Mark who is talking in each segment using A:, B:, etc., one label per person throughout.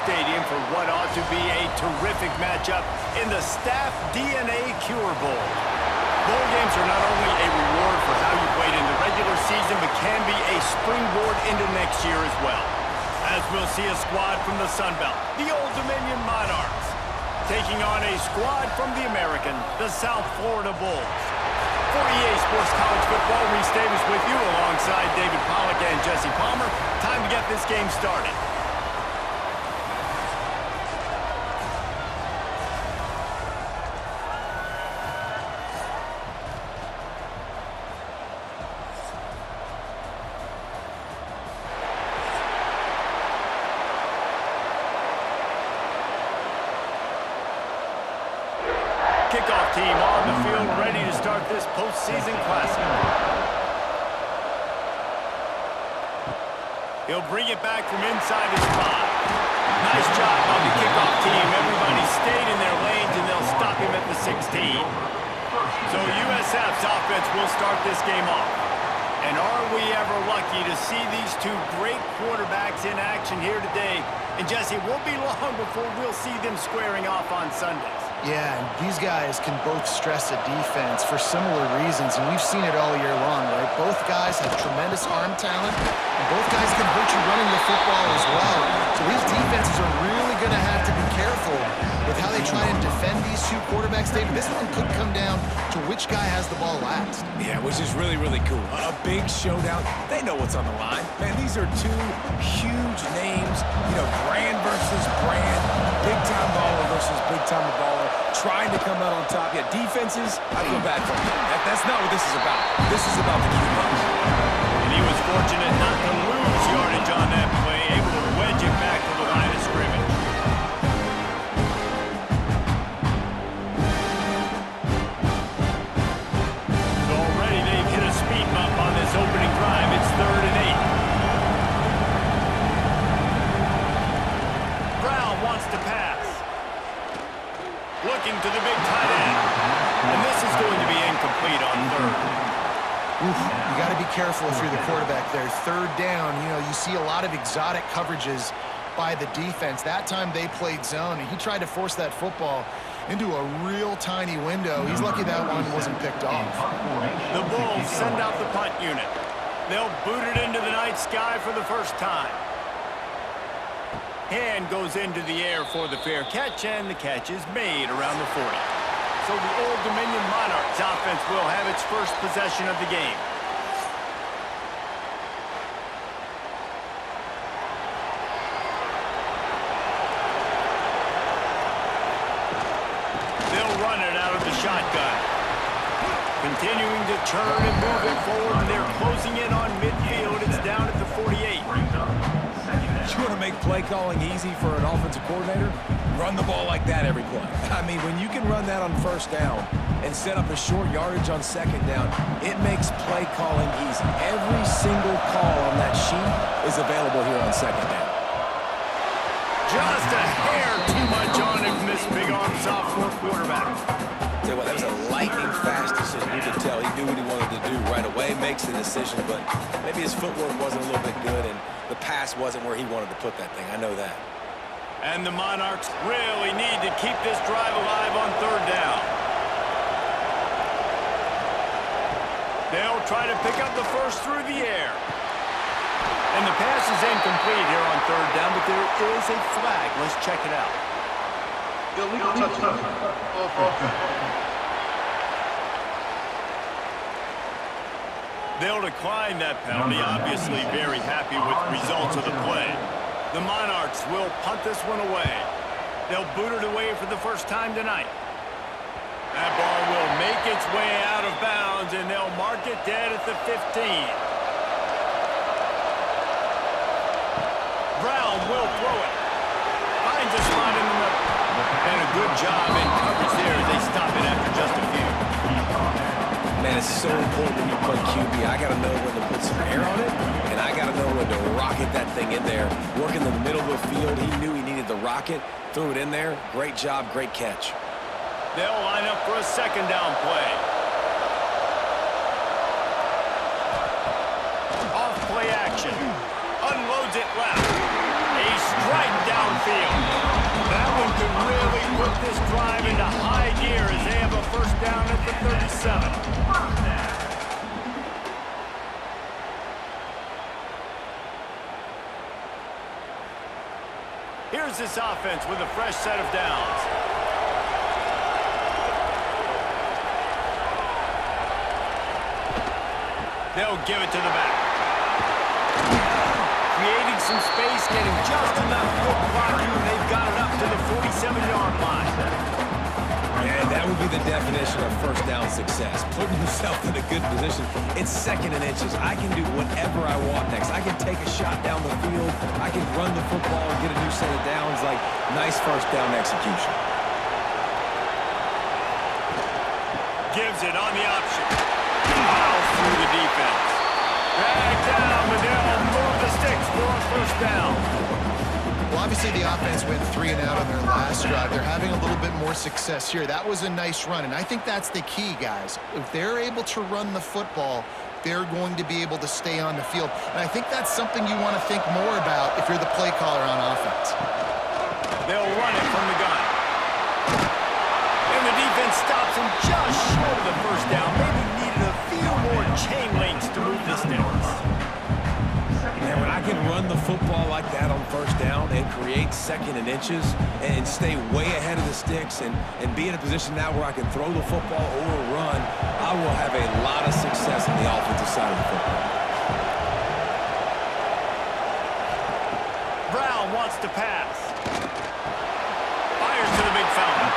A: Stadium for what ought to be a terrific matchup in the Staff DNA Cure Bowl. Bowl games are not only a reward for how you played in the regular season, but can be a springboard into next year as well. As we'll see a squad from the Sun Belt, the Old Dominion Monarchs, taking on a squad from the American, the South Florida Bulls. For EA Sports College Football, Reese Davis with you alongside David Pollack and Jesse Palmer. Time to get this game started. Kickoff team on the field, ready to start this postseason classic. He'll bring it back from inside his 5. Nice job on the kickoff team. Everybody stayed in their lanes, and they'll stop him at the 16. So USF's offense will start this game off. And are we ever lucky to see these two great quarterbacks in action here today? And Jesse, it won't be long before we'll see them squaring off on Sundays.
B: Yeah, and these guys can both stress a defense for similar reasons, and we've seen it all year long, right? Both guys have tremendous arm talent, and both guys can hurt you running the football as well. So these defenses are really going to have to be careful with how they try and defend these two quarterbacks, David. This one could come down to which guy has the ball last.
C: Yeah, which is really, really cool. A big showdown. They know what's on the line. Man, these are two huge names. You know, brand versus brand. Big-time baller versus big-time baller. Trying to come out on top. Yeah, defenses, I feel bad for them. That's not what this is about. This is about the QBs.
A: And he was fortunate not to lose yardage on that play, able to wedge it back to the line of scrimmage. So already they've hit a speed bump on this opening drive. It's 3rd and 8. Brown wants to pass. Looking to the big tight end. And this is going to be incomplete on 3rd.
B: Oof, you got to be careful if you're the quarterback there. 3rd down, you know, you see a lot of exotic coverages by the defense. That time they played zone, and he tried to force that football into a real tiny window. He's lucky that one wasn't picked off.
A: The Bulls send out the punt unit. They'll boot it into the night sky for the first time. Hand goes into the air for the fair catch, and the catch is made around the 40. So the Old Dominion Monarchs offense will have its first possession of the game. They'll run it out of the shotgun. Continuing to turn and move it forward, and they're closing in on midfield. It's down at the 48.
C: You want to make play calling easy for an offensive coordinator? Run the ball like that every play. I mean, when you can run that on 1st down and set up a short yardage on 2nd down, it makes play calling easy. Every single call on that sheet is available here on 2nd down.
A: Just a hair too much on him, this big-arm sophomore quarterback.
C: Tell you what, that was a lightning-fast decision. You could tell he knew what he wanted to do right away, makes the decision, but maybe his footwork wasn't a little bit good, and the pass wasn't where he wanted to put that thing. I know that.
A: And the Monarchs really need to keep this drive alive on 3rd down. They'll try to pick up the first through the air. And the pass is incomplete here on 3rd down, but there is a flag. Let's check it out.
D: Illegal touchdown.
A: They'll decline that penalty, obviously very happy with the results of the play. The Monarchs will punt this one away. They'll boot it away for the first time tonight. That ball will make its way out of bounds, and they'll mark it dead at the 15. Brown will throw it. Finds a spot in the middle. And a good job in coverage there as they stop it after just a few.
C: Man, it's so important when you play QB. I got to know when to put some air on it, and I got to know when to rocket that thing in there. Work in the middle of the field. He knew he needed the rocket. Threw it in there. Great job, great catch.
A: They'll line up for a 2nd down play. Off play action. Unloads it left. A strike downfield. Here's this offense with a fresh set of downs. They'll give it to the back. Creating some space, getting just enough good blocking, and they've got it up to the 47-yard line.
C: And that would be the definition of first down success. Putting yourself in a good position. It's 2nd and inches. I can do whatever I want next. I can take a shot down the field. I can run the football and get a new set of downs. Like, nice first down execution.
A: Gives it on the option. Miles through the defense. Drag down, but they'll move the sticks for a first down.
B: Well, obviously the offense went 3 and out on their last drive. They're having a little bit more success here. That was a nice run, and I think that's the key, guys. If they're able to run the football, they're going to be able to stay on the field. And I think that's something you want to think more about if you're the play caller on offense.
A: They'll run it from the gun. And the defense stops him just short of the first down. Maybe needed a few more chain links to move the sticks.
C: And when I can run the football like that on first down and create 2nd and inches and stay way ahead of the sticks and be in a position now where I can throw the football or run, I will have a lot of success on the offensive side of the football.
A: Brown wants to pass. Fires to the big fountain.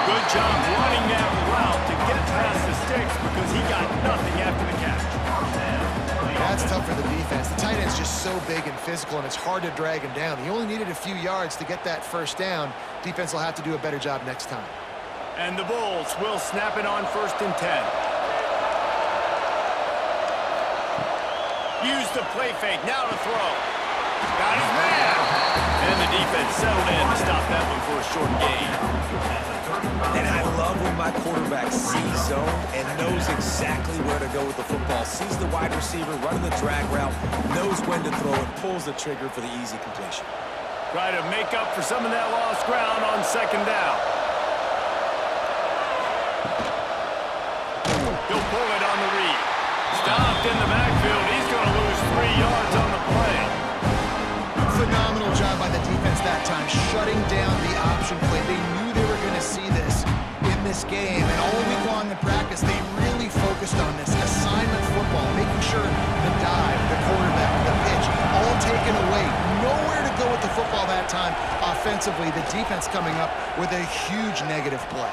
A: Good job running that route to get past the sticks because he got nothing after the catch.
B: That's tough for the defense. The tight end's just so big and physical, and it's hard to drag him down. He only needed a few yards to get that first down. Defense will have to do a better job next time.
A: And the Bulls will snap it on 1st and 10. Use the play fake, now to throw. Got his man. And the defense settled in to stop that one for a short gain.
C: And I love when my quarterback sees zone and knows exactly where to go with the football. Sees the wide receiver running the drag route, knows when to throw, and pulls the trigger for the easy completion.
A: Try to make up for some of that lost ground on 2nd down. He'll pull it on the read. Stopped in the backfield. He's going to lose 3 yards on the play.
B: Phenomenal job by the defense that time, shutting down the option play. They knew they were going to see this in this game, and all week long in practice, they really focused on this assignment football, making sure the dive, the quarterback, the pitch, all taken away. Nowhere to go with the football that time offensively. The defense coming up with a huge negative play.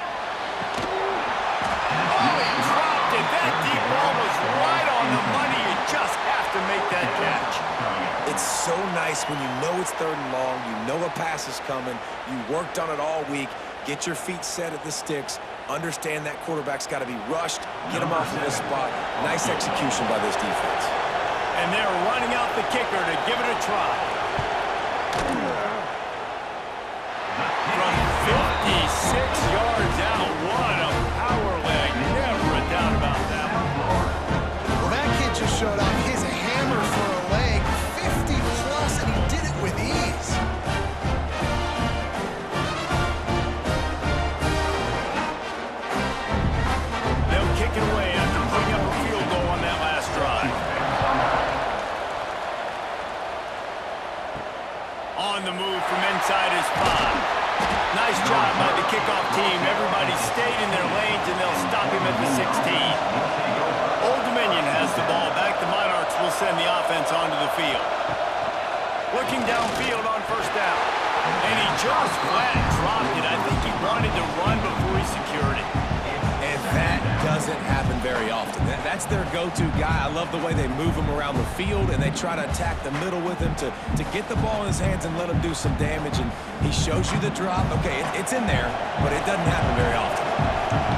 A: Oh, he dropped it. That deep ball was right on the money. You just have to make that catch.
C: It's so nice when you know it's 3rd and long, you know a pass is coming, you worked on it all week, get your feet set at the sticks, understand that quarterback's got to be rushed, get him off of this spot. Nice execution by this defense.
A: And they're running out the kicker to give it a try. From 56 yards out, what a power leg. Never a doubt about that one.
B: Well, that kid just showed off his hammer for a leg, 50 plus, and he did it with ease.
A: They'll kick it away after putting up a field goal on that last drive. On the move from inside his 5. Nice job by the kickoff team. Everybody stayed in their lanes, and they'll stop him at the 16. Old Dominion has the ball back. The Monarchs will send the offense onto the field. Looking downfield on 1st down. And he just flat dropped it. I think he wanted to run before he secured it.
C: And that doesn't happen very often. That's their go-to guy. I love the way they move him around the field, and they try to attack the middle with him to get the ball in his hands and let him do some damage. And he shows you the drop. Okay, it's in there, but it doesn't happen very often.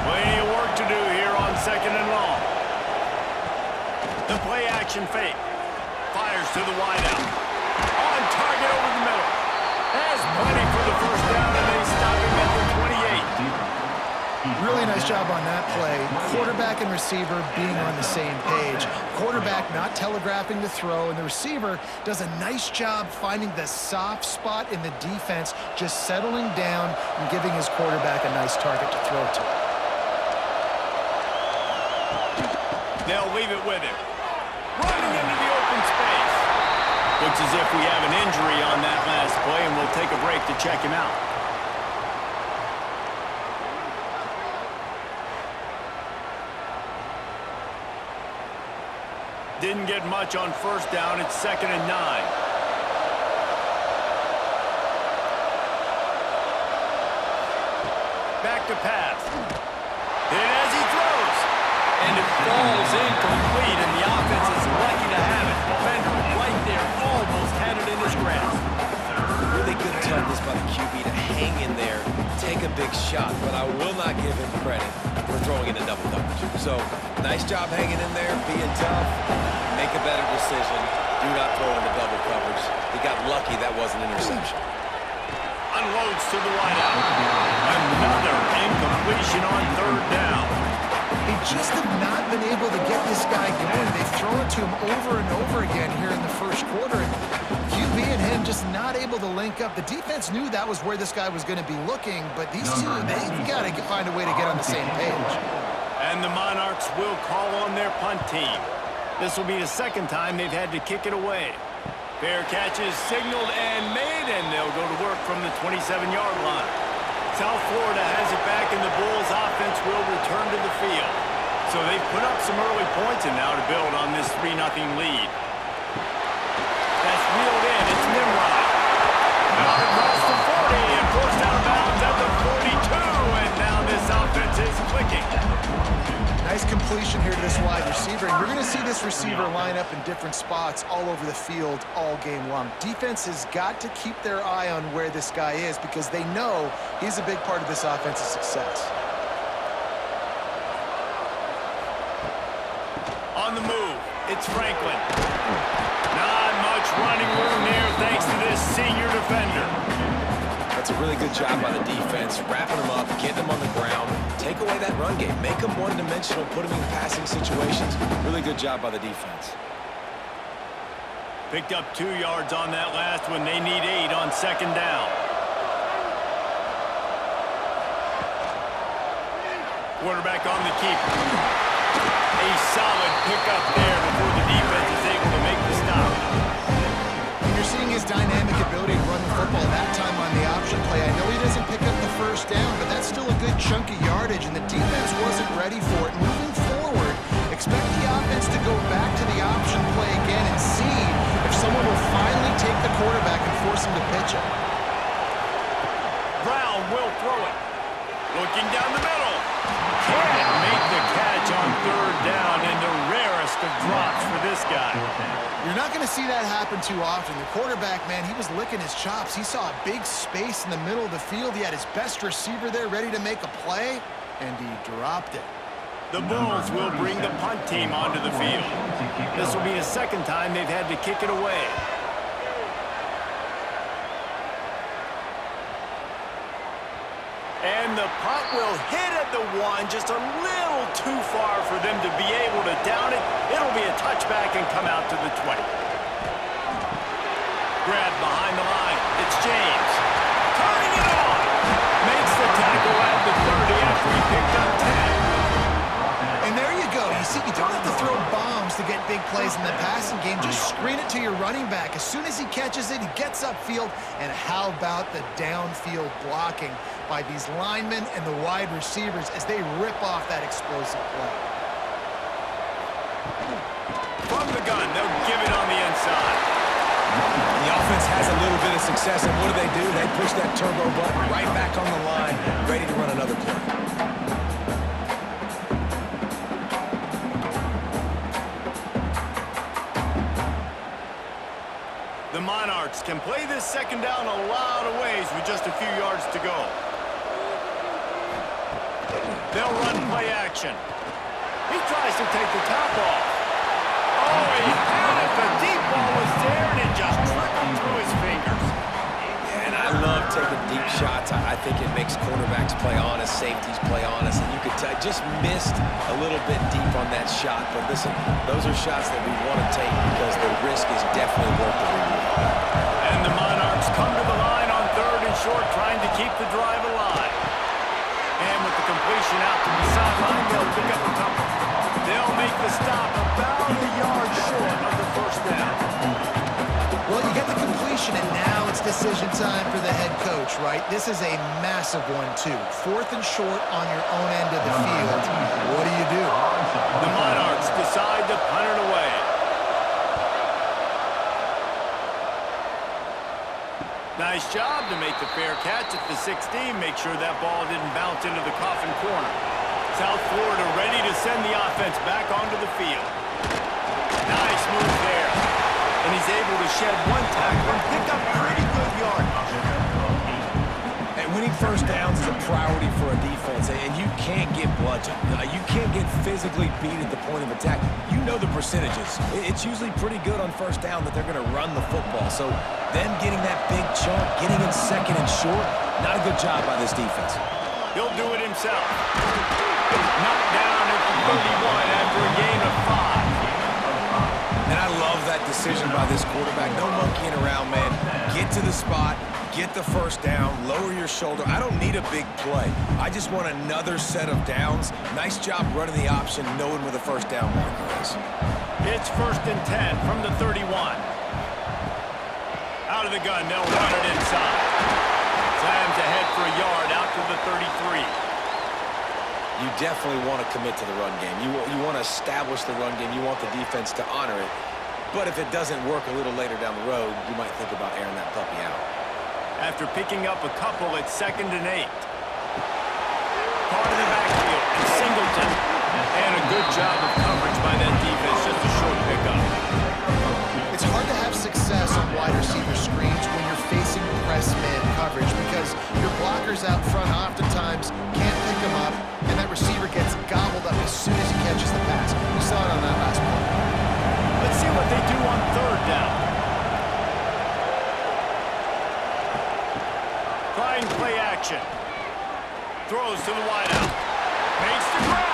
A: Plenty of work to do here on 2nd and long. The play action fake. Fires to the wideout. On target over the middle. Has plenty for the first down, and they stop him at the 28.
B: Really nice job on that play. Quarterback and receiver being on the same page. Quarterback not telegraphing the throw, and the receiver does a nice job finding the soft spot in the defense, just settling down and giving his quarterback a nice target to throw to.
A: They'll leave it with him. Running into the open space. Looks as if we have an injury on that last play, and we'll take take a break to check him out. Didn't get much on first down. It's 2nd and 9. Back to pass. And as he throws, and it falls incomplete, and the offense is lucky to have it. Defender right there almost had it in his grasp.
C: Really good toughness by the QB to hang in there, take a big shot, but I will not give him credit for throwing into double coverage. So, nice job hanging in there, being tough, make a better decision, do not throw into double coverage. He got lucky that wasn't an interception.
A: Unloads to the wideout. Another incompletion on 3rd down.
B: They just have not been able to get this guy going. They've thrown it to him over and over again here in the first quarter. And QB and him just not able to link up. The defense knew that was where this guy was going to be looking, but these two, they've got to find a way to get on the same page.
A: And the Monarchs will call on their punt team. This will be the 2nd time they've had to kick it away. Fair catch is signaled and made, and they'll go to work from the 27-yard line. South Florida has it back, and the Bulls offense will return to the field. So they've put up some early points and now to build on this 3-0 lead. That's reeled in. It's Nimrod. Out across the 40 and forced out of bounds at the 42, and now this offense is clicking.
B: Nice completion here to this wide receiver, and you're going to see this receiver line up in different spots all over the field all game long. Defense has got to keep their eye on where this guy is because they know he's a big part of this offense's success.
A: On the move, it's Franklin. Not much running room there thanks to this senior defender.
C: That's a really good job by the defense, wrapping them up, getting them on the ground, take away that run game, make them one-dimensional, put them in passing situations. Really good job by the defense.
A: Picked up 2 yards on that last one. They need 8 on 2nd down. Quarterback on the keeper. A solid pickup there before the defense is able to make the stop.
B: You're seeing his dynamic ability to run the football that time on the option play. I know he doesn't pick up the first down, but that's still a good chunk of yardage, and the defense wasn't ready for it. Moving forward, expect the offense to go back to the option play again and see if someone will finally take the quarterback and force him to pitch it.
A: Brown will throw it. Looking down the middle. Can't make the catch on 3rd down, and the rarest of drops for this guy.
B: You're not going to see that happen too often. The quarterback, man, he was licking his chops. He saw a big space in the middle of the field. He had his best receiver there ready to make a play, and he dropped it.
A: The Bulls will bring the punt team onto the field. This will be the 2nd time they've had to kick it away. And the punt will hit at the 1, just a little too far for them to be able to down it. It'll be a touchback and come out to the 20. Grab behind the line. It's James. Turning it on. Makes the tackle at the 30 after he picked up 10.
B: And there you go. You see, you don't have to throw bombs to get big plays in the passing game. Just screen it to your running back. As soon as he catches it, he gets upfield. And how about the downfield blocking by these linemen and the wide receivers as they rip off that explosive play.
A: From the gun, they'll give it on the inside.
C: The offense has a little bit of success, and what do? They push that turbo button right back on the line, ready to run another play.
A: The Monarchs can play this 2nd down a lot of ways with just a few yards to go. They'll run play action. He tries to take the top off. Oh, he had it. The deep ball was there, and it just trickled through his fingers.
C: Yeah, and I love taking deep shots. I think it makes cornerbacks play honest, safeties play honest, and you could tell just missed a little bit deep on that shot. But listen, those are shots that we want to take because the risk is definitely worth the reward.
A: And the Monarchs come to the line on 3rd and short, trying to keep the drive alive. And with the completion out to the sideline, they'll pick up a couple. They'll make the stop about a yard short of the 1st down.
B: Well, you get the completion, and now it's it's decision time for the head coach, right? This is a massive one, too. 4th and short on your own end of the field. What do you do?
A: The Monarchs decide to punt it away. Nice job to make the fair catch at the 16. Make sure that ball didn't bounce into the coffin corner. South Florida ready to send the offense back onto the field. Nice move there. And he's able to shed one tackle and pick up pretty good yardage.
C: And winning first downs is a priority for a defense, and you can't get bludgeoned. You can't get physically beat at the point of attack. You know the percentages. It's usually pretty good on first down that they're going to run the football. So them getting that big chunk, getting in 2nd and short, not a good job by this defense.
A: He'll do it himself. Knocked down at the 31 after a gain of 5.
C: And I love that decision by this quarterback. No monkeying around, man. Get to the spot, get the first down, lower your shoulder. I don't need a big play. I just want another set of downs. Nice job running the option, knowing where the first down marker is.
A: It's 1st and 10 from the 31. Out of the gun, they'll run it inside. Slams ahead for a yard out to the 33.
C: You definitely want to commit to the run game. You want to establish the run game. You want the defense to honor it. But if it doesn't work a little later down the road, you might think about airing that puppy out.
A: After picking up a couple at 2nd and 8. Part of the backfield, and Singleton. And a good job of coverage by that defense, just a short pickup.
B: It's hard to have success on wide receiver screens when you're facing press man coverage because your blockers out front oftentimes can't pick them up, and that receiver gets gobbled up as soon as he catches the pass. We saw it on that last play.
A: Let's see what they do on 3rd down. Trying play action. Throws to the wideout. Makes the grab.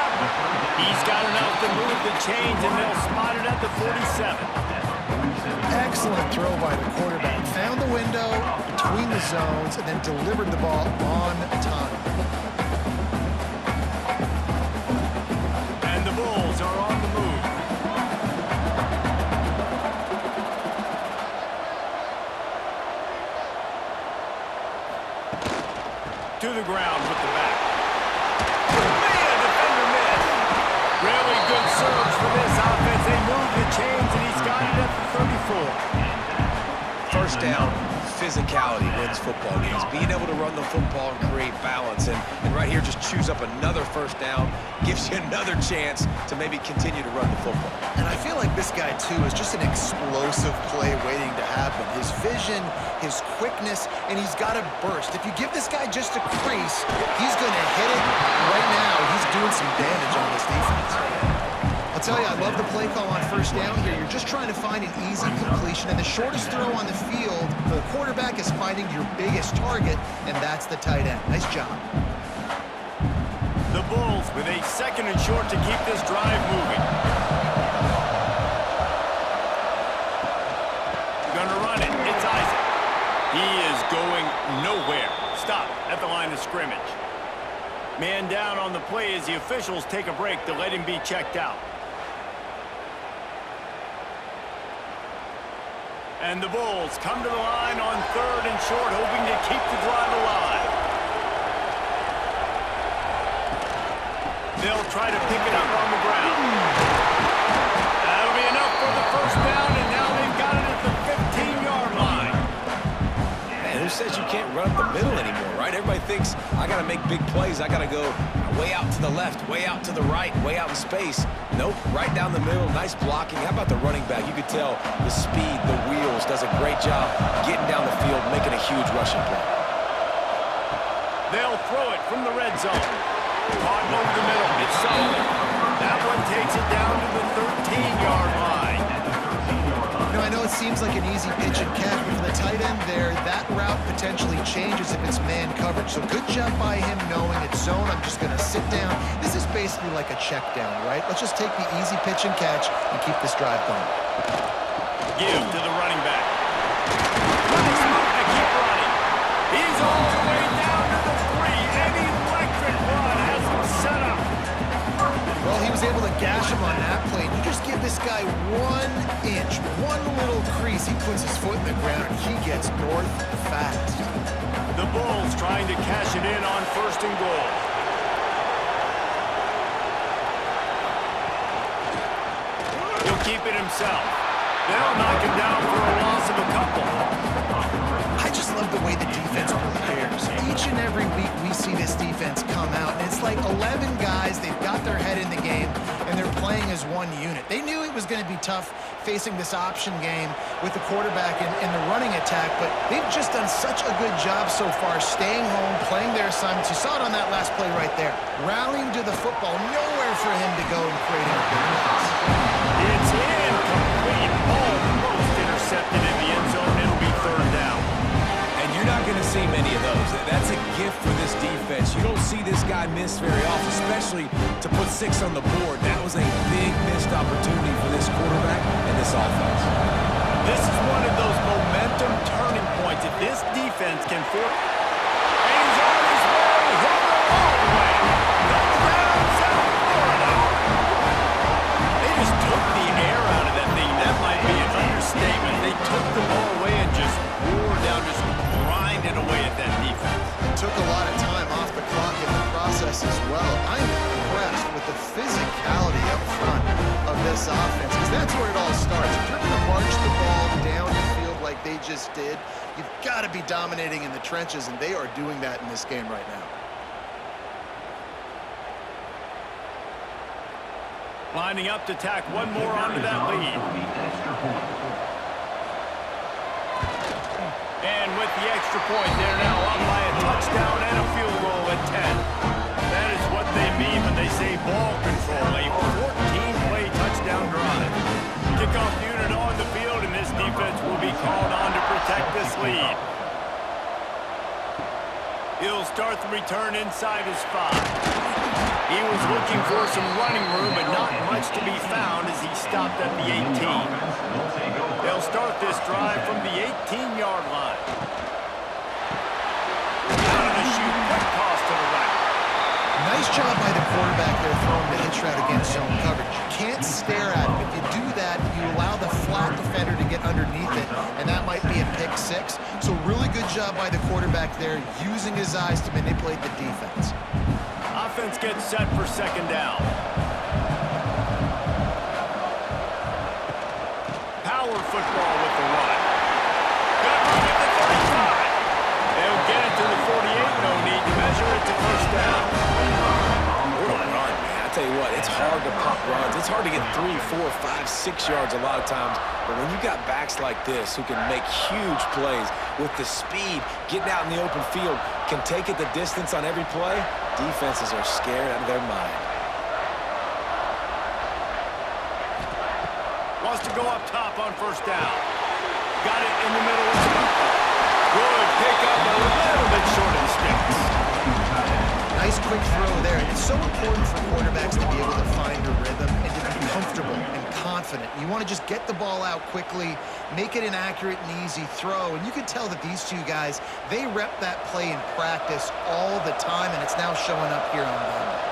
A: He's got enough to move the chains, and they'll spot it at the 47.
B: Excellent throw by the quarterback. Found the window between the zones and then delivered the ball on time.
A: And the Bulls are on the move. To the ground with the back. Man, defender missed. Really good surge for this offense. They move the chains, and he's got it at the 34.
C: First down, physicality wins football games. Being able to run the football and create balance. And right here, just choose up another first down. Gives you another chance to maybe continue to run the football.
B: And I feel like this guy, too, is just an explosive play waiting to happen. His vision, his quickness, and he's got a burst. If you give this guy just a crease, he's going to hit it. Right now, he's doing some damage on this defense. I'll tell you, I love the play call on first down here. You're just trying to find an easy completion, and the shortest throw on the field for the quarterback is finding your biggest target, and that's the tight end. Nice job.
A: The Bulls with a 2nd and short to keep this drive moving. Gonna run it. It's Isaac. He is going nowhere. Stop at the line of scrimmage. Man down on the play as the officials take a break to let him be checked out. And the Bulls come to the line on 3rd and short, hoping to keep the drive alive. They'll try to pick it up on the ground. That'll be enough for the first down, and now they've got it at the 15-yard line.
C: Man, who says you can't run up the middle anymore, right? Everybody thinks, I got to make big plays. I got to go way out to the left, way out to the right, way out in space. Nope, right down the middle, nice blocking. How about the running back? You could tell the speed, the wheels, does a great job getting down the field, making a huge rushing play.
A: They'll throw it from the red zone. Caught over the middle. It's Sullivan. That one takes it down to the 13-yard line.
B: You know, I know it seems like an easy pitch and catch, but for the tight end there, that route potentially changes if it's man coverage. So good job by him knowing it's zone. I'm just going to sit down. This is basically like a check down, right? Let's just take the easy pitch and catch and keep this drive going.
A: Give to the running back. Nice move to keep running. He's all the way down to the 3. An electric run has him set up.
B: Well, he was able to gash him on that play. You just give this guy 1 inch, one little crease, he puts his foot in the ground, he gets north fast.
A: The Bulls trying to cash it in on 1st and goal. He'll keep it himself. They'll knock him down for a loss of a couple.
B: I just love the way the defense prepares. Each and every week we see this defense come out, and it's like 11 guys, they've got their head in the game, and they're playing as one unit. They knew it was going to be tough facing this option game with the quarterback in the running attack, but they've just done such a good job so far staying home, playing their assignments. You saw it on that last play right there. Rallying to the football, nowhere for him to go and create a big pass.
A: It's incomplete. Almost intercepted in the end zone. It'll be 3rd down.
C: And you're not going to see many of those. That's a gift for this defense. You don't see this guy miss very often, especially to put 6 on the board. That was a big missed opportunity for this quarterback and this offense.
A: This is one of those momentum turning points. If this defense can force... And he's on his way. He'll go all the way. Touchdown, South Florida. They just took the air out of that thing. That might be an understatement. They took the ball away and just wore down, just grinded away at that defense.
B: Took a lot of time off the clock in the process as well. I'm impressed with the physicality up front of this offense, because that's where it all starts. If you're going to march the ball down the field like they just did, you've got to be dominating in the trenches, and they are doing that in this game right now.
A: Lining up to tack one more onto that lead. And with the extra point, they're now up by a touchdown and a field goal at 10. That is what they mean when they say ball control, a 14-play touchdown drive. Kickoff unit on the field, and this defense will be called on to protect this lead. He'll start the return inside his 5. He was looking for some running room, but not much to be found as he stopped at the 18. They'll start this drive from the 18-yard line. Out of the chute, quick toss to the right.
B: Nice job by the quarterback there throwing the hitch route against zone coverage. You can't stare at it. If you do that, you allow the flat defender to get underneath it, and that might be a pick 6. So really good job by the quarterback there, using his eyes to manipulate the defense.
A: Offense gets set for 2nd down. Power football with the run. Good run at the 35. They'll get it to the 48. No need to measure it to 1st down.
C: What a run, man. I tell you what, it's hard to pop runs. It's hard to get 3, 4, 5, 6 yards a lot of times. But when you got backs like this who can make huge plays with the speed, getting out in the open field, can take it the distance on every play, defenses are scared out of their mind.
A: Wants to go up top on 1st down. Got it in the middle of the football. Good pickup, a little bit short of the sticks.
B: Nice quick throw there. It's so important for quarterbacks to be able to find a rhythm and to be comfortable and confident. You want to just get the ball out quickly, make it an accurate and easy throw. And you can tell that these two guys, they rep that play in practice all the time, and it's now showing up here on Monday.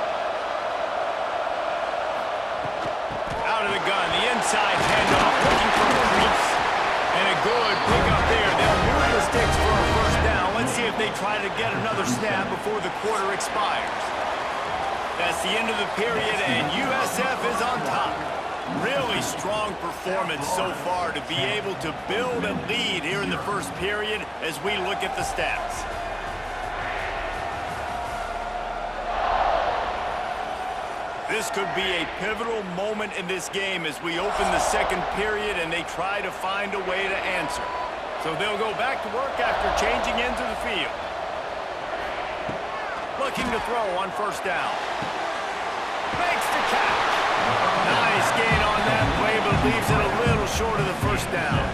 A: Out of the gun, the inside handoff, looking for a crease. And a good pickup there. They'll move the sticks for a 1st down. Let's see if they try to get another snap before the quarter expires. That's the end of the period, and USF is on top. Really strong performance so far to be able to build a lead here in the 1st period as we look at the stats. This could be a pivotal moment in this game as we open the 2nd period and they try to find a way to answer. So they'll go back to work after changing into the field. Looking to throw on 1st down. Makes the catch. Nice gain on that play, but leaves it a little short of the 1st down.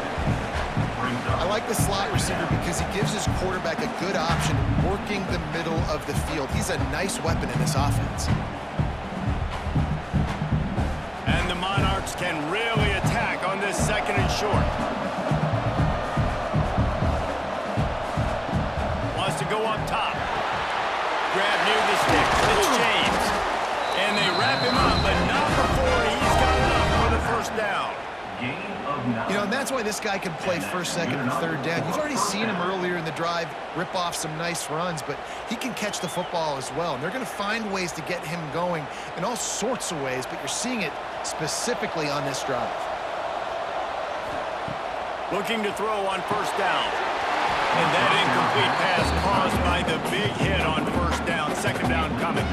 B: I like the slot receiver because he gives his quarterback a good option working the middle of the field. He's a nice weapon in this offense.
A: And the Monarchs can really attack on this 2nd and short. Wants to go up top. Grab near the sticks. It's James. And they wrap him up, but not before he's got enough for the 1st down.
B: You know, and that's why this guy can play first, second, and third down. You've already seen him earlier in the drive rip off some nice runs, but he can catch the football as well. And they're going to find ways to get him going in all sorts of ways, but you're seeing it specifically on this drive.
A: Looking to throw on first down. And that incomplete pass caused by the big hit on first down. Second down coming.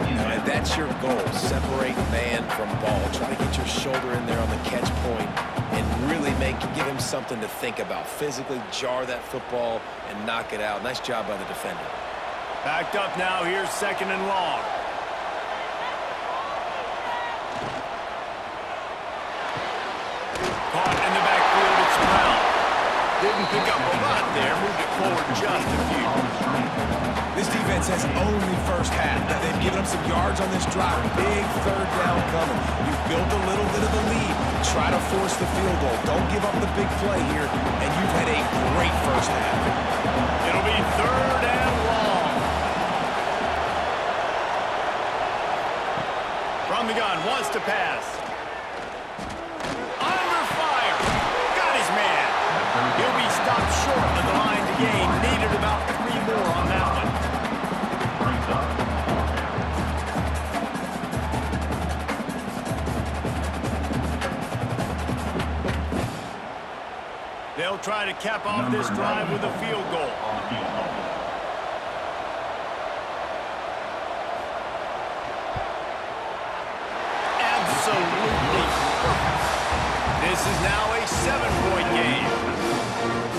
C: And that's your goal, separate man from ball. Try to get your shoulder in there on the catch point and really give him something to think about. Physically jar that football and knock it out. Nice job by the defender.
A: Backed up now, here's second and long. Caught in the backfield, it's Brown. Didn't pick up a lot there, moved it forward just a few.
C: This defense has only first half. Now they've given up some yards on this drive. Big third down coming. You've built a little bit of a lead. Try to force the field goal. Don't give up the big play here. And you've had a great first half.
A: It'll be third and long. From the gun, wants to pass. Under fire. Got his man. He'll be stopped short of the line to gain. Needed about 3 more on that one. They'll try to cap off this drive with a field goal. Absolutely perfect. This is now a 7-point game.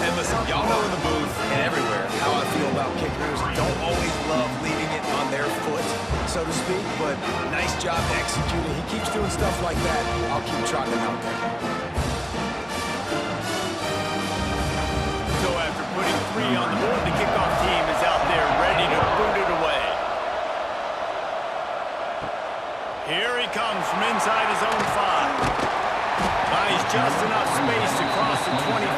C: And listen, y'all know in the booth and everywhere how I feel about kickers. Don't always love leaving it on their foot, so to speak, but nice job executing. He keeps doing stuff like that. I'll keep trotting out there.
A: So after putting 3 on the board, the kickoff team is out there ready to boot it away. Here he comes from inside his own 5. Buys just enough space to cross the 25.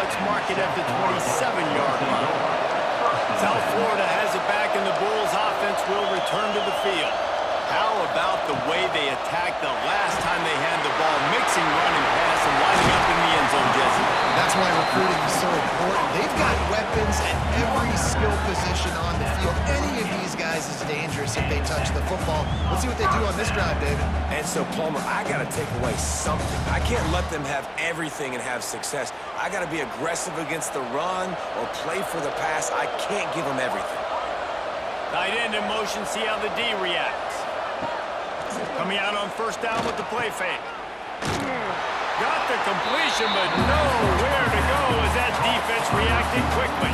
A: Let's mark it at the 27-yard line. South Florida has it back, and the Bulls offense will return to the field. How about the way they attacked the last time they had the ball, mixing run and pass and lining up in the end zone, Jesse?
B: That's why recruiting is so important. They've got weapons at every skill position on the field. Any of these guys is dangerous if they touch the football. Let's see what they do on this drive, David.
C: And so, Plummer, I got to take away something. I can't let them have everything and have success. I got to be aggressive against the run or play for the pass. I can't give them everything.
A: Tight end in motion, see how the D reacts. Coming out on first down with the play fake. Got the completion, but nowhere to go as that defense reacted quickly.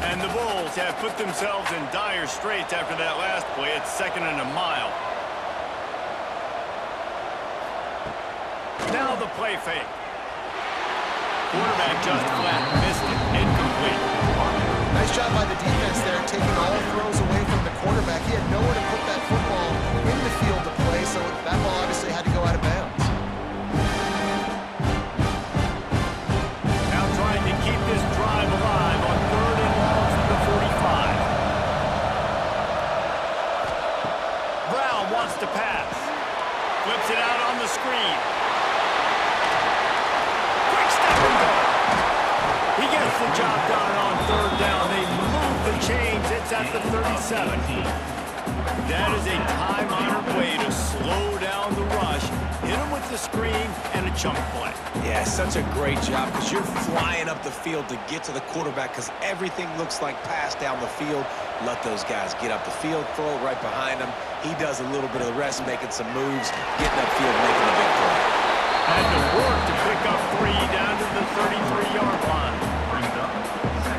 A: And the Bulls have put themselves in dire straits after that last play. It's second and a mile. Now the play fake. Quarterback just flat missed it. Incomplete.
B: Nice job by the defense there, taking all throws away from the quarterback. He had nowhere to put that football in the field to play, so that ball obviously had to go out of bounds.
A: Now trying to keep this drive alive on third and long from the 45. Brown wants to pass. Flips it out on the screen. He gets the job done on third down. They move the chains. It's at the 37. That is a time-honored way to slow down the rush. Hit him with the screen and a chunk play.
C: Yeah, such a great job because you're flying up the field to get to the quarterback because everything looks like pass down the field. Let those guys get up the field, throw it right behind him. He does a little bit of the rest, making some moves, getting upfield, making a big play.
A: Had to work to pick up 3 down to the 33-yard line.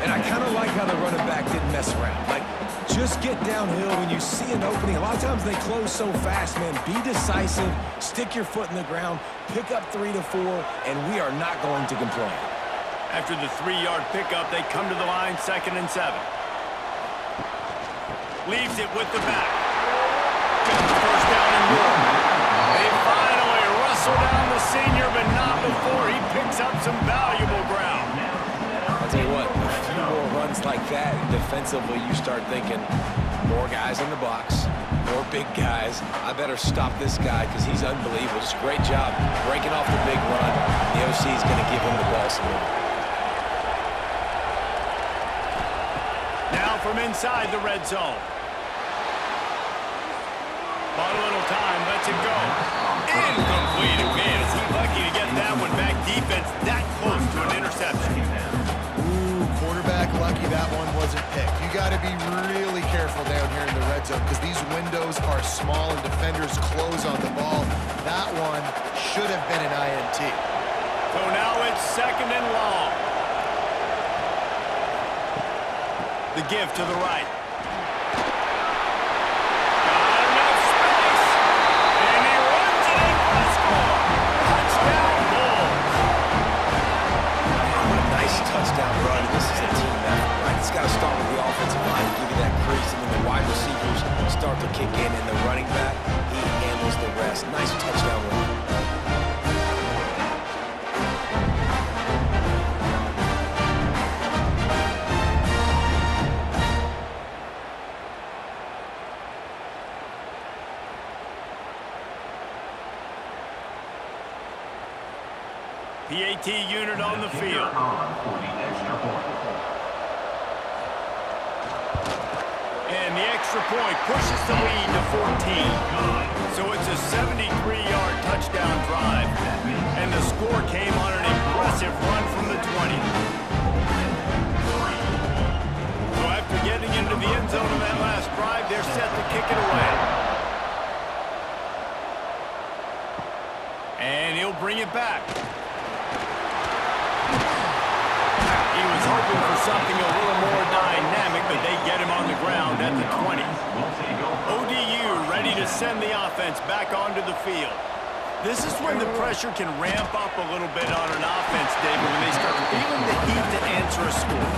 C: And I kind of like how the running back didn't mess around. Like, just get downhill when you see an opening. A lot of times they close so fast, man. Be decisive, stick your foot in the ground, pick up 3 to 4, and we are not going to complain.
A: After the 3-yard pickup, they come to the line, second and 7. Leaves it with the back. First down and more. They finally wrestle down the senior, but not before he picks up some valuable ground.
C: I'll tell you what, a few more defensively, you start thinking, more guys in the box, more big guys. I better stop this guy because he's unbelievable. Just a great job breaking off the big run. The OC is going to give him the ball some more.
A: Now from inside the red zone. Bought a little time, lets it go. Incomplete. Man, is he lucky to get that one back. Defense that close to an interception.
B: Ooh, quarterback lucky that one wasn't picked. You got to be really careful down here in the red zone because these windows are small and defenders close on the ball. That one should have been an INT.
A: So now it's 2nd and long. The give to the right.
C: Touchdown run. This is a team effort, right? It's got to start with the offensive line to give you that crease, and then the wide receivers start to kick in, and the running back, he handles the rest. Nice touchdown run.
A: PAT unit on the field. And the extra point pushes the lead to 14. So it's a 73-yard touchdown drive. And the score came on an impressive run from the 20. So after getting into the end zone in that last drive, they're set to kick it away. And he'll bring it back. He was hoping for something a little more dynamic, but they get him on the ground at the 20. ODU ready to send the offense back onto the field. This is when the pressure can ramp up a little bit on an offense, David, when they start feeling the heat to answer a score.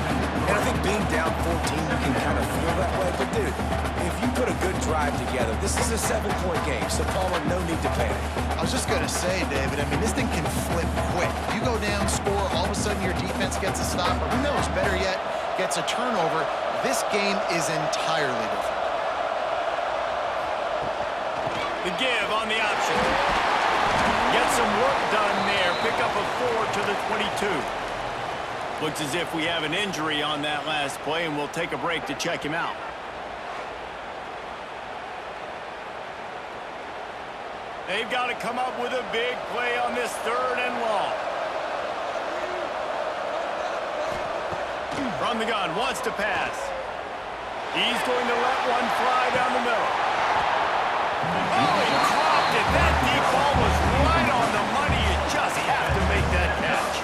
C: And I think being down 14, you can kind of feel that way. But, dude, if you put a good drive together, this is a 7-point game, so Palmer, no need to panic.
B: I was just going to say, David, I mean, this thing can flip quick. You go down, score, all of a sudden your defense gets a stop, or who knows, better yet, gets a turnover. This game is entirely different.
A: The give on the option. Get some work done there. Pick up a 4 to the 22. Looks as if we have an injury on that last play, and we'll take a break to check him out. They've got to come up with a big play on this 3rd and long. From the gun, wants to pass. He's going to let one fly down the middle. Oh, he dropped it. That deep ball was right on the money. You just have to make that catch.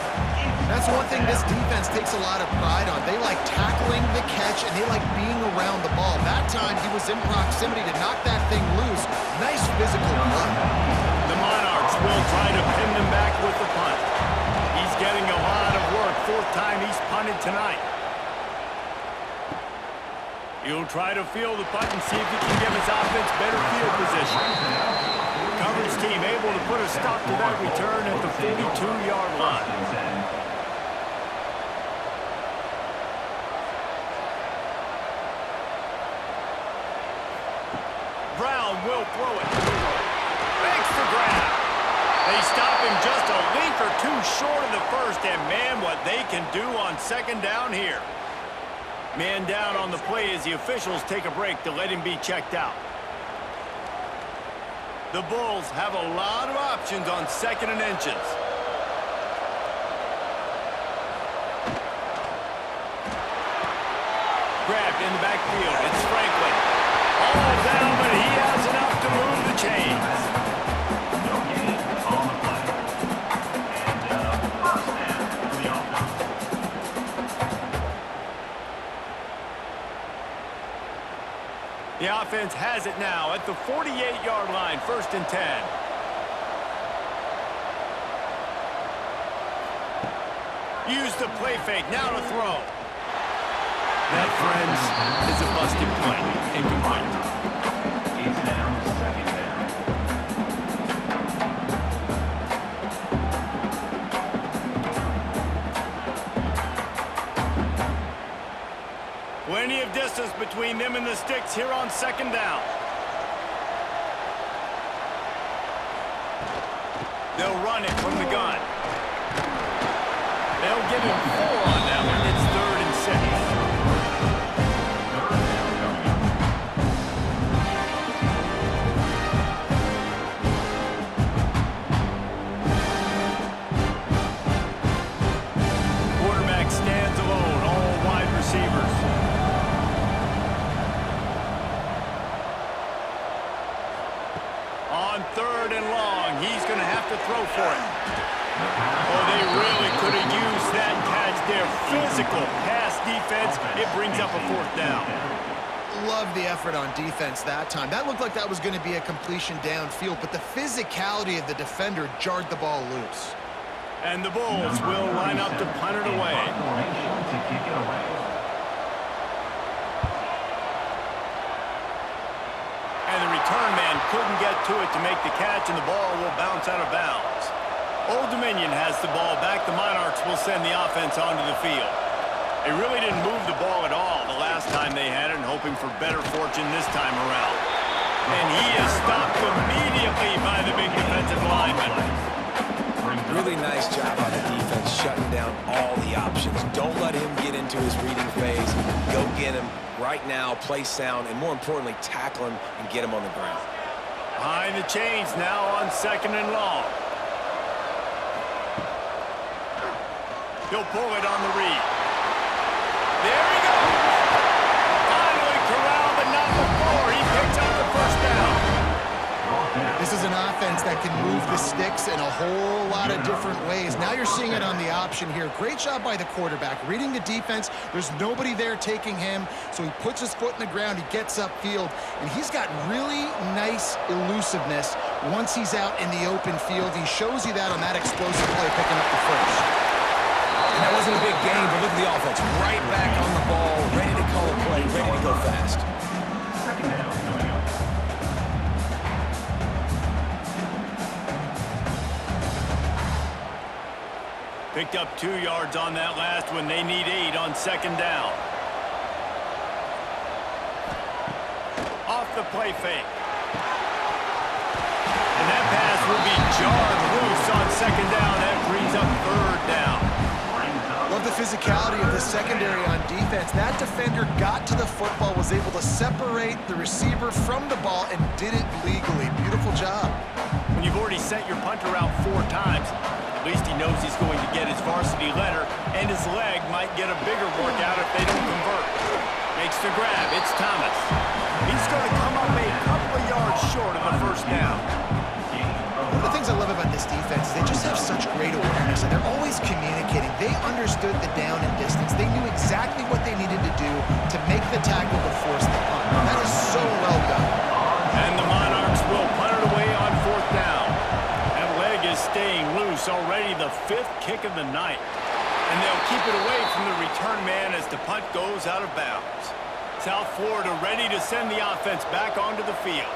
B: That's one thing this defense takes a lot of pride on. They like tackling the catch, and they like being around the ball. That time, he was in proximity to knock that thing loose. Nice physical play.
A: The Monarchs will try to pin them back with the punt. He's getting a lot of work. 4th time he's punted tonight. He'll try to field the punt and see if he can give his offense better field position. Coverage team able to put a stop to that return at the 42-yard line. Brown will throw it. Makes the grab. They stop him just a length or two short of the first, and man, what they can do on 2nd down here. Man down on the play as the officials take a break to let him be checked out. The Bulls have a lot of options on 2nd and inches. Grabbed in the backfield. It's Franklin. All down, but he has enough to move the chains. The offense has it now at the 48-yard line, 1st and 10. Use the play fake, now to throw. That, friends, is a busted play. Incomplete. distance between them and the sticks here on second down. They'll run it from the gun. They'll give him 4 on that one. It's 3rd and 6. Quarterback stands alone, all wide receivers. On 3rd and long, he's going to have to throw for it. Oh, they really could have used that catch there. Physical pass defense. It brings up a 4th down.
B: Love the effort on defense that time. That looked like that was going to be a completion downfield, but the physicality of the defender jarred the ball loose.
A: And the Bulls will line up to punt it away. And the return man couldn't get to it to make the catch, and the ball will bounce out of bounds. Old Dominion has the ball back. The Monarchs will send the offense onto the field. They really didn't move the ball at all the last time they had it, and hoping for better fortune this time around. And he is stopped immediately by the big defensive lineman.
C: Really nice job on the defense, shutting down all the options. Don't let him get into his reading phase. Go get him right now, play sound, and more importantly, tackle him and get him on the ground.
A: Behind the chains now on 2nd and long. He'll pull it on the read. There he goes! Finally corralled, but not before. He picks up the 1st down.
B: This is an offense that can move the sticks in a whole lot of different ways. Now you're seeing it on the option here. Great job by the quarterback. Reading the defense, there's nobody there taking him, so he puts his foot in the ground, he gets upfield, and he's got really nice elusiveness once he's out in the open field. He shows you that on that explosive play, picking up the 1st.
C: And that wasn't a big game, but look at the offense. Right back on the ball, ready to call a play, ready to go fast.
A: Picked up 2 yards on that last one. They need 8 on 2nd down. Off the play fake. And that pass will be jarred loose on 2nd down. That brings up 3rd down.
B: Love the physicality of the secondary on defense. That defender got to the football, was able to separate the receiver from the ball, and did it legally. Beautiful job.
A: When you've already sent your punter out 4 times, at least he knows he's going to get his varsity letter, and his leg might get a bigger workout if they don't convert. Makes the grab. It's Thomas. He's going to come up a couple of yards short of the 1st down.
B: One of the things I love about this defense is they just have such great awareness, and they're always communicating. They understood the down and distance. They knew exactly what they needed to do to make the tackle to force the punt. That is so well done.
A: And the Monarchs will punt it away on 4th down. That leg is staying loose, already the 5th kick of the night. And they'll keep it away from the return man as the punt goes out of bounds. South Florida ready to send the offense back onto the field.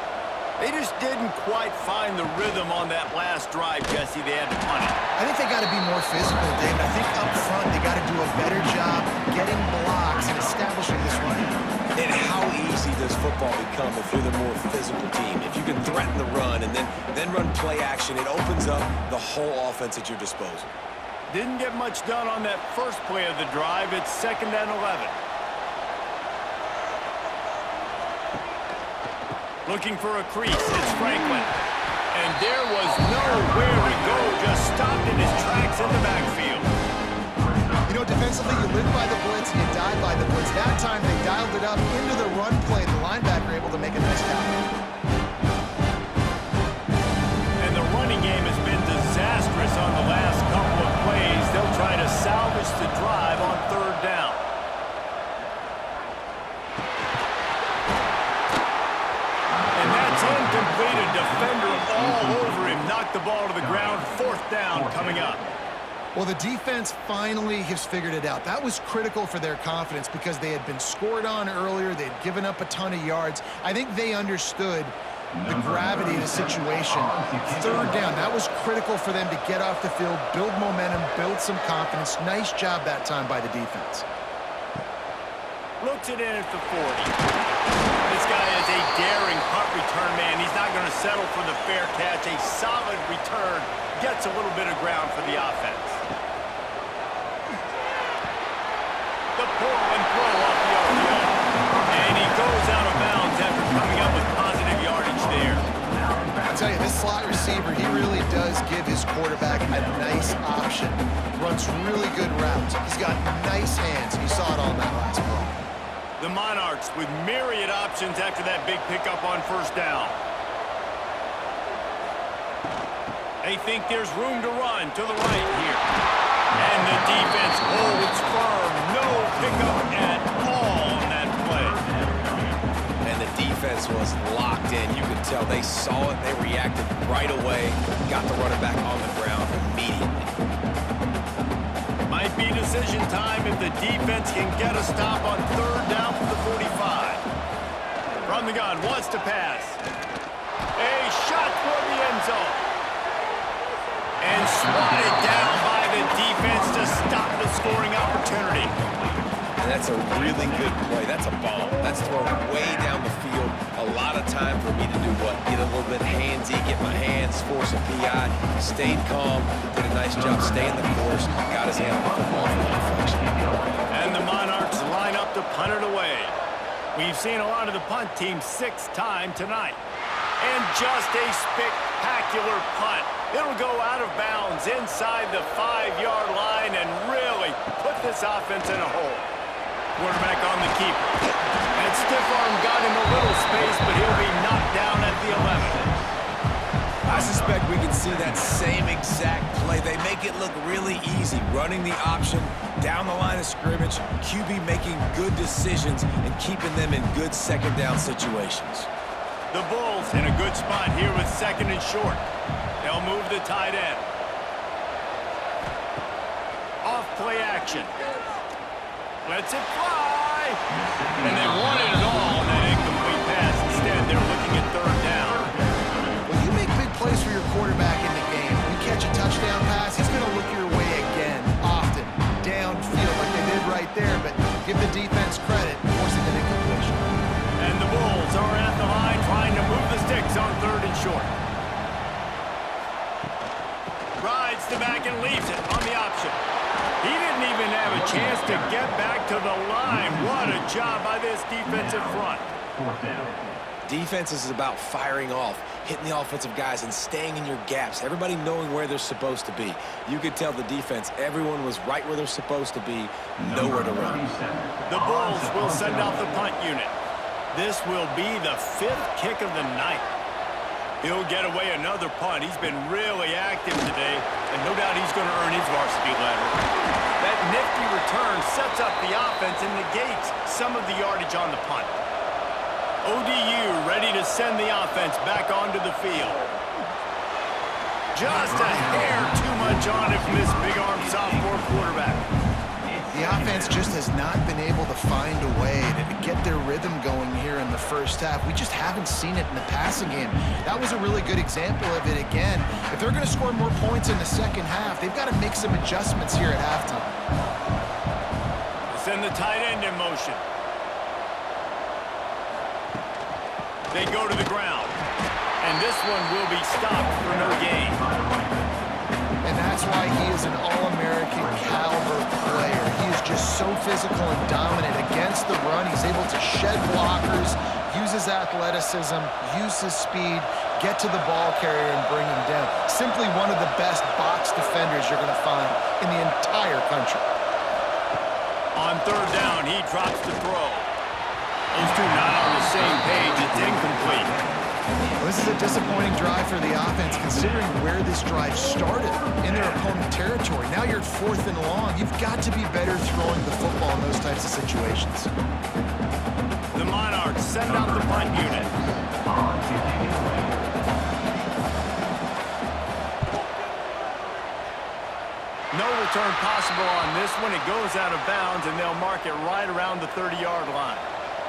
A: They just didn't quite find the rhythm on that last drive, Jesse. They had to punt it.
B: I think they got to be more physical, David. I think up front they got to do a better job getting blocks and establishing this run.
C: And how easy does football become if you're the more physical team? If you can threaten the run and then run play action, it opens up the whole offense at your disposal.
A: Didn't get much done on that first play of the drive. It's 2nd and 11. Looking for a crease, it's Franklin. And there was nowhere to go, just stopped in his tracks in the backfield.
B: You know, defensively, you live by the blitz and you die by the blitz. That time, they dialed it up into the run play. The linebacker able to make a nice tackle.
A: And the running game has been disastrous on the last couple of plays. They'll try to salvage the drive on 3rd down. Incomplete, a defender all over him, knocked the ball to the ground. 4th down coming up.
B: Well, the defense finally has figured it out. That was critical for their confidence because they had been scored on earlier. They had given up a ton of yards. I think they understood the gravity of the situation. 3rd down, that was critical for them to get off the field, build momentum, build some confidence. Nice job that time by the defense.
A: puts it in at the 40. This guy is a daring punt return man. He's not going to settle for the fair catch. A solid return gets a little bit of ground for the offense. The pull and throw off the RPO. And he goes out of bounds after coming up with positive yardage there.
B: I'll tell you, this slot receiver, he really does give his quarterback a nice option. Runs really good routes. He's got nice hands. You saw it on that last play.
A: The Monarchs with myriad options after that big pickup on first down. They think there's room to run to the right here. And the defense holds firm. No pickup at all on that play.
C: And the defense was locked in. You could tell they saw it. They reacted right away. Got the running back on the ground immediately.
A: Might be decision time if the defense can get a stop on third down from the 45. From the gun, wants to pass. A shot toward the end zone. And swatted down by the defense to stop the scoring opportunity.
C: And that's a really good play. That's a bomb. That's thrown way down the field. A lot of time for me to do what? Get a little bit handsy, get my hands, force a PI. Stayed calm, did a nice job staying the course, got his hand on the football for the deflection.
A: And the Monarchs line up to punt it away. We've seen a lot of the punt team 6 times tonight. And just a spectacular punt. It'll go out of bounds inside the 5-yard line and really put this offense in a hole. Quarterback on the keeper. And stiff arm got him a little space, but he'll be knocked down at the 11.
C: I suspect we can see that same exact play. They make it look really easy, running the option down the line of scrimmage, QB making good decisions and keeping them in good second down situations.
A: The Bulls in a good spot here with second and short. They'll move the tight end. Off play action. Lets it fly. And they wanted it all on that incomplete pass. Instead, they're looking at third down.
B: When you make big plays for your quarterback in the game, when you catch a touchdown pass, he's going to look your way again, often, downfield like they did right there, but give the defense credit, forcing an incompletion.
A: And the Bulls are at the line trying to move the sticks on third and short. Rides the back and leaves it on the option. He didn't even have a chance to get back to the line. What a job by this defensive front.
C: Defense is about firing off, hitting the offensive guys and staying in your gaps, everybody knowing where they're supposed to be. You could tell the defense, everyone was right where they're supposed to be, nowhere to run.
A: The Bulls will send out the punt unit. This will be the 5th kick of the night. He'll get away another punt. He's been really active today, and no doubt he's going to earn his varsity ladder. That nifty return sets up the offense and negates some of the yardage on the punt. ODU ready to send the offense back onto the field. Just a hair too much on it from this big-arm sophomore quarterback.
B: The offense just has not been able to find a way to get their rhythm going here in the first half. We just haven't seen it in the passing game. That was a really good example of it again. If they're going to score more points in the second half, they've got to make some adjustments here at halftime.
A: Send the tight end in motion. They go to the ground. And this one will be stopped for no gain.
B: And that's why he is an All-American caliber player. He is just so physical and dominant against the run. He's able to shed blockers, use his athleticism, use his speed, get to the ball carrier and bring him down. Simply one of the best box defenders you're going to find in the entire country.
A: On third down, he drops the throw. Those two not on the same page. It's incomplete.
B: Well, this is a disappointing drive for the offense, considering where this drive started, in their opponent territory. Now you're at 4th and long. You've got to be better throwing the football in those types of situations.
A: The Monarchs send out the punt unit. No return possible on this one. It goes out of bounds, and they'll mark it right around the 30-yard line.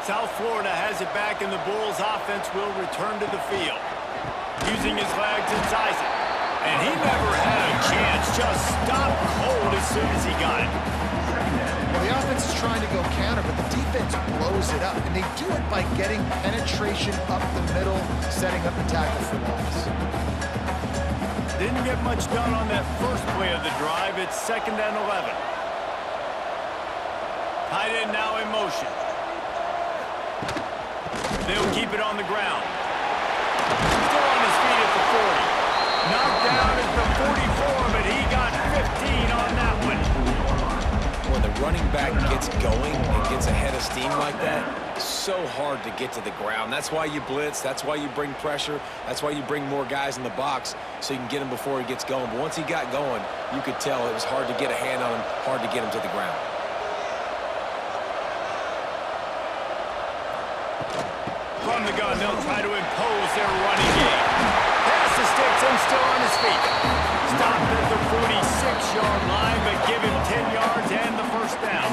A: South Florida has it back, and the Bulls offense will return to the field. Using his legs, it's Isaac. And he never had a chance. Just stopped cold as soon as he got it.
B: Well, the offense is trying to go counter, but the defense blows it up. And they do it by getting penetration up the middle, setting up the tackle for loss.
A: Didn't get much done on that first play of the drive. It's 2nd and 11. Tight end now in motion. They'll keep it on the ground. Still on his feet at the 40. Knocked down at the 44, but he got 15 on that one.
C: When the running back gets going and gets ahead of steam like that, so hard to get to the ground. That's why you blitz. That's why you bring pressure. That's why you bring more guys in the box so you can get him before he gets going. But once he got going, you could tell it was hard to get a hand on him, hard to get him to the ground.
A: From the gun, they'll try to impose their running game. Pass the sticks and still on his feet. Stopped at the 46-yard line, but give him 10 yards and the first down.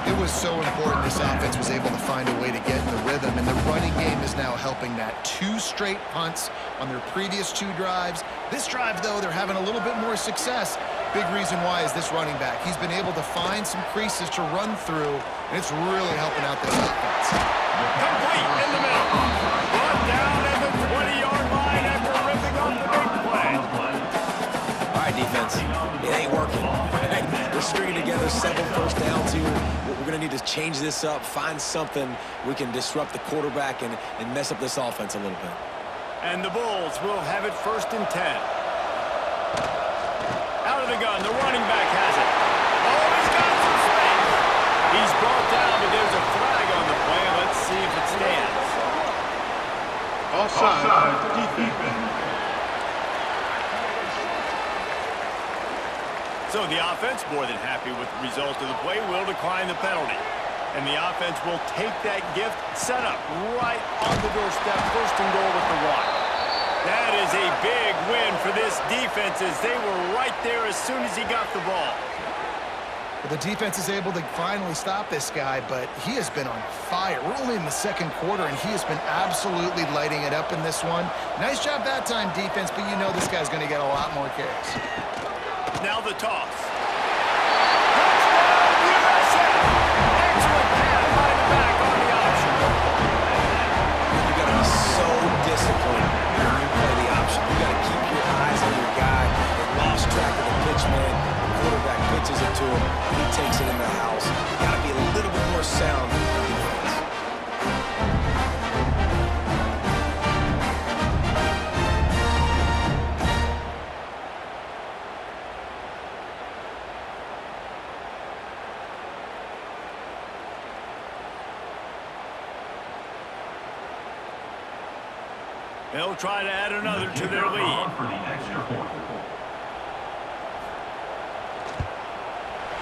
B: It was so important this offense was able to find a way to get in the rhythm, and the running game is now helping that. 2 straight punts on their previous 2 drives. This drive, though, they're having a little bit more success. Big reason why is this running back. He's been able to find some creases to run through, and it's really helping out this offense.
A: Complete in the middle. Brought down at the 20-yard line after ripping off the big play.
C: All right, defense, it ain't working. We're stringing together 7 first downs here. We're going to need to change this up, find something we can disrupt the quarterback and mess up this offense a little bit.
A: And the Bulls will have it 1st and 10. Out of the gun, the running back has it. Oh, he's got some space. He's brought down, but there's a flag on the play. Let's see if it stands.
D: Offside. Defense.
A: So the offense, more than happy with the result of the play, will decline the penalty. And the offense will take that gift, set up right on the doorstep, 1st and goal with the 1. That is a big win for this defense as they were right there as soon as he got the ball.
B: Well, the defense is able to finally stop this guy, but he has been on fire. We're only in the 2nd quarter, and he has been absolutely lighting it up in this one. Nice job that time, defense, but you know this guy's going to get a lot more carries.
A: Now the toss. Touchdown, USA! Excellent pass by the back on the option.
C: You got to be so disciplined when you play the option. You got to keep your eyes on your guy. They lost track of the pitch, man. The quarterback pitches it to him. He takes it in the house. Got to be a little bit more sound on defense.
A: They'll try to add another to their lead.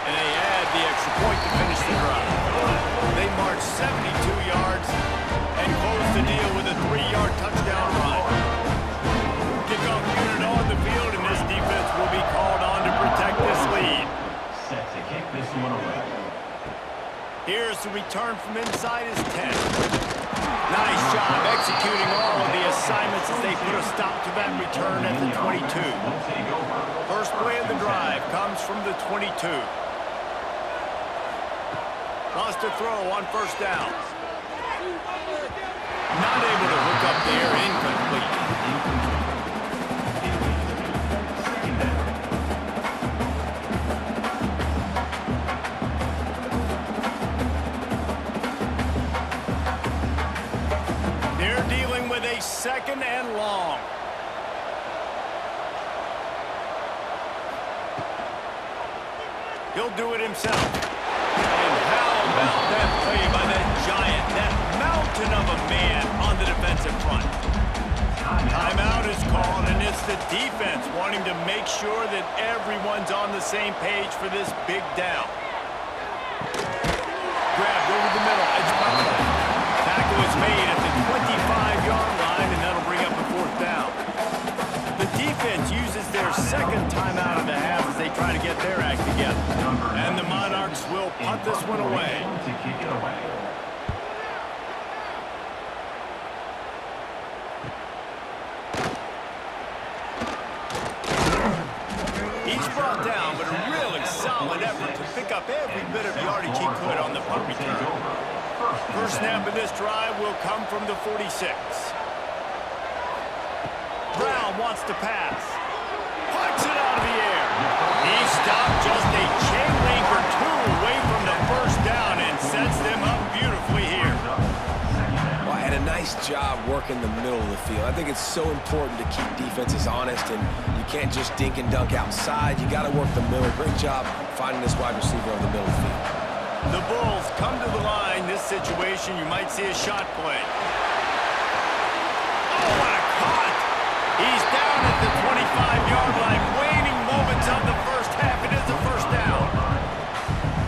A: And they add the extra point to finish the drive. They march 72 yards and close the deal with a 3-yard touchdown run. Kickoff unit on the field, and this defense will be called on to protect this lead.
E: Set to kick this one away.
A: Here's the return from inside his 10. Nice job executing all of the assignments as they put a stop to that return at the 22. First play of the drive comes from the 22. Lost a throw on 1st down. Not able to hook up there, incomplete. They're dealing with a 2nd and long. He'll do it himself. And how about that play by that giant, that mountain of a man on the defensive front? Timeout is called, and it's the defense wanting to make sure that everyone's on the same page for this big down. Grabbed over the middle. It's Butler. Tackle is made at the 25-yard line, and that'll bring up a 4th down. The defense uses their 2nd timeout of the half as they try to get their act together. And the Monarchs will punt this one away.
E: To kick it away.
A: He's brought down, but a really solid effort to pick up every bit of yardage he could on the punt return. First snap of this drive will come from the 46. Brown wants to pass. Puts it out of the air. He stopped just a chain link or two away from the first down and sets them up beautifully here.
C: Well, and a nice job working the middle of the field. I think it's so important to keep defenses honest, and you can't just dink and dunk outside. You got to work the middle. Great job finding this wide receiver over the middle of the field.
A: The Bulls come to the line. This situation, you might see a shot play. Oh, what a cut! He's down at the 25-yard line, waning moments of the first half. It is a first down.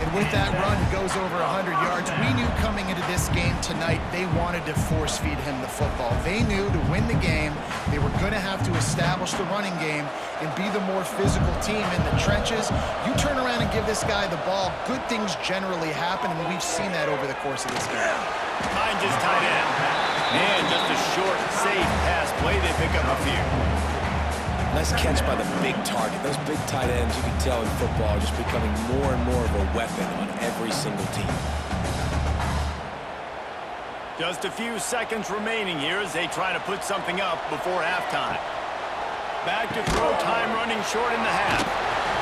B: And with that run, he goes over 100 yards. We knew coming into this game tonight, they wanted to force-feed him the football. They knew to win the game, they were going to have to establish the running game and be the more physical team in the trenches. You turn around and give this guy the ball, good things generally happen, and we've seen that over the course of this game.
A: Finds his tight end. And just a short, safe pass play. They pick up a few.
C: Nice catch by the big target. Those big tight ends, you can tell in football, are just becoming more and more of a weapon on every single team.
A: Just a few seconds remaining here as they try to put something up before halftime. Back to throw time, running short in the half.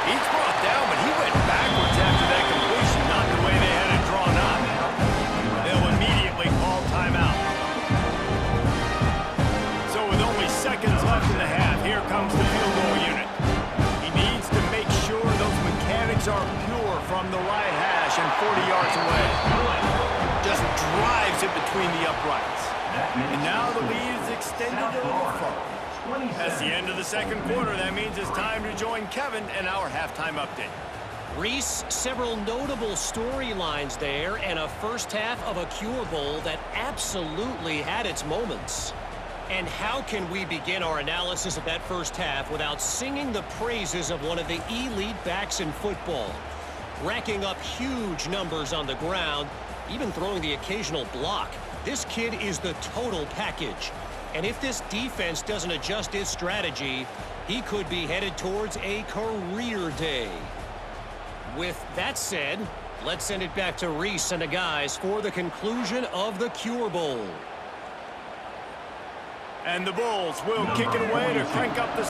A: He's brought down, but he went backwards after that completion, not the way they had it drawn up. They'll immediately call timeout. So with only seconds left in the half, here comes the field goal unit. He needs to make sure those mechanics are pure from the right hash and 40 yards away. Just drives it between the uprights. And now the lead is extended a little further. That's the end of the second quarter. That means it's time to join Kevin and our halftime update.
F: Reese, several notable storylines there and a first half of a Cure Bowl that absolutely had its moments. And how can we begin our analysis of that first half without singing the praises of one of the elite backs in football? Racking up huge numbers on the ground, even throwing the occasional block. This kid is the total package. And if this defense doesn't adjust its strategy, he could be headed towards a career day. With that said, let's send it back to Reese and the guys for the conclusion of the Cure Bowl.
A: And the Bulls will kick it away to crank up the